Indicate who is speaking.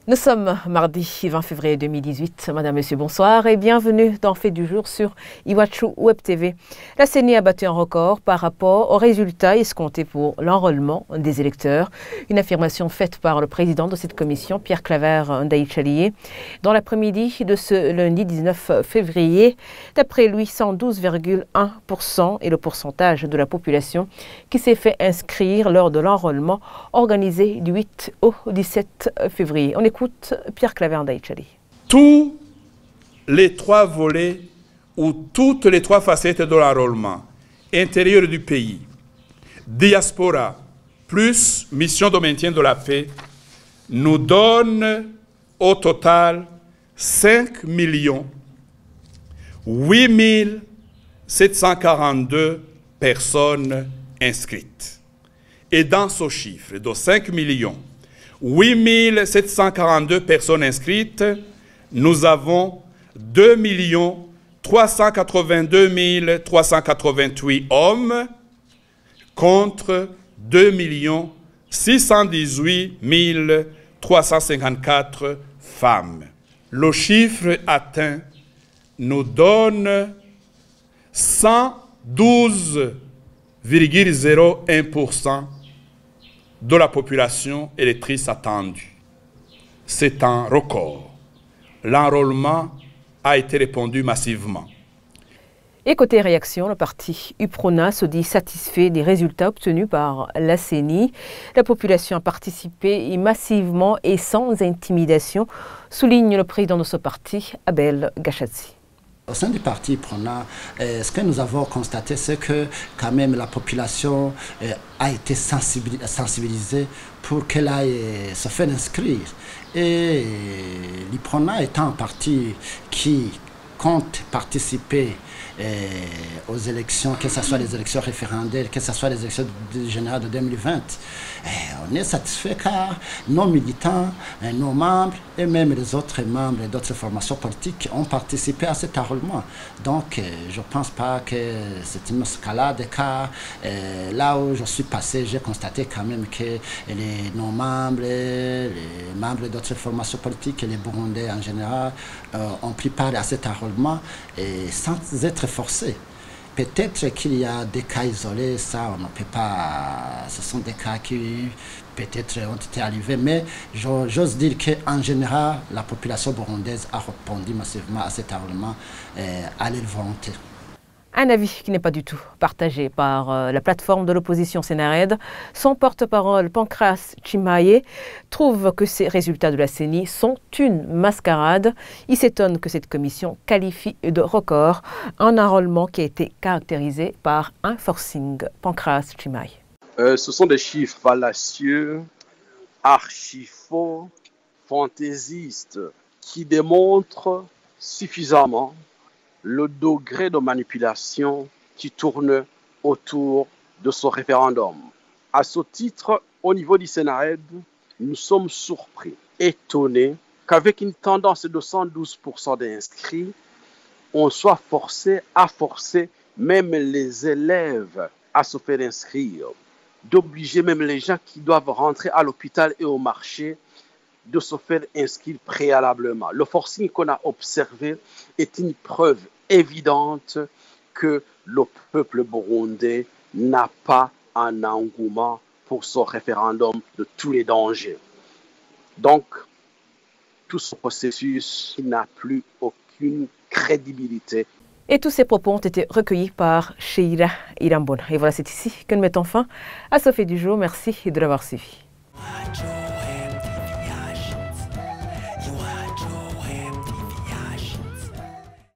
Speaker 1: Nous sommes mardi 20 février 2018. Madame, Monsieur, bonsoir et bienvenue dans Fait du jour sur Iwachu Web TV. La CENI a battu un record par rapport aux résultats escomptés pour l'enrôlement des électeurs. Une affirmation faite par le président de cette commission, Pierre Claver Ndaïchalié, dans l'après-midi de ce lundi 19 février. D'après lui, 112,1% est le pourcentage de la population qui s'est fait inscrire lors de l'enrôlement organisé du 8 au 17 février. On écoute Pierre Claver Ndaïchalié.
Speaker 2: Tous les trois volets ou toutes les trois facettes de l'enrôlement, intérieur du pays, diaspora, plus mission de maintien de la paix, nous donnent au total 5 8 742 personnes inscrites. Et dans ce chiffre de 5 8 742 personnes inscrites, nous avons 2 382 388 hommes contre 2 618 354 femmes. Le chiffre atteint nous donne 112,01% de la population électrice attendue. C'est un record. L'enrôlement a été répondu massivement.
Speaker 1: Et côté réaction, le parti UPRONA se dit satisfait des résultats obtenus par la CENI. La population a participé massivement et sans intimidation, souligne le président de ce parti, Abel Gachatsi.
Speaker 3: Au sein du parti UPRONA, ce que nous avons constaté, c'est que quand même la population a été sensibilisée pour qu'elle aille se faire inscrire. Et l'UPRONA étant un parti qui compte participer aux élections, que ce soit les élections référendaires, que ce soit les élections générales de 2020, on est satisfait car nos militants, nos membres et même les autres membres d'autres formations politiques ont participé à cet enrôlement. Donc je ne pense pas que c'est une escalade car là où je suis passé, j'ai constaté quand même que nos membres, les membres d'autres formations politiques et les Burundais en général ont pris part à cet enrôlement et sans être forcés. Peut-être qu'il y a des cas isolés, ça on ne peut pas, ce sont des cas qui peut-être ont été arrivés, mais j'ose dire qu'en général, la population burundaise a répondu massivement à cet enrôlement à leur volonté.
Speaker 1: Un avis qui n'est pas du tout partagé par la plateforme de l'opposition Sénarède. Son porte-parole, Pancras Chimaye, trouve que ces résultats de la CENI sont une mascarade. Il s'étonne que cette commission qualifie de record un enrôlement qui a été caractérisé par un forcing. Pancras Chimaye.
Speaker 4: Ce sont des chiffres fallacieux, archi-faux, fantaisistes, qui démontrent suffisamment le degré de manipulation qui tourne autour de ce référendum. À ce titre, au niveau du Sénarède, nous sommes surpris, étonnés qu'avec une tendance de 112% d'inscrits, on soit forcé à forcer même les élèves à se faire inscrire, d'obliger même les gens qui doivent rentrer à l'hôpital et au marché de se faire inscrire préalablement. Le forcing qu'on a observé est une preuve évidente que le peuple burundais n'a pas un engouement pour ce référendum de tous les dangers. Donc, tout ce processus n'a plus aucune crédibilité.
Speaker 1: Et tous ces propos ont été recueillis par Sheila Irambona. Et voilà, c'est ici que nous mettons fin à ce Fait du jour. Merci de l'avoir suivi.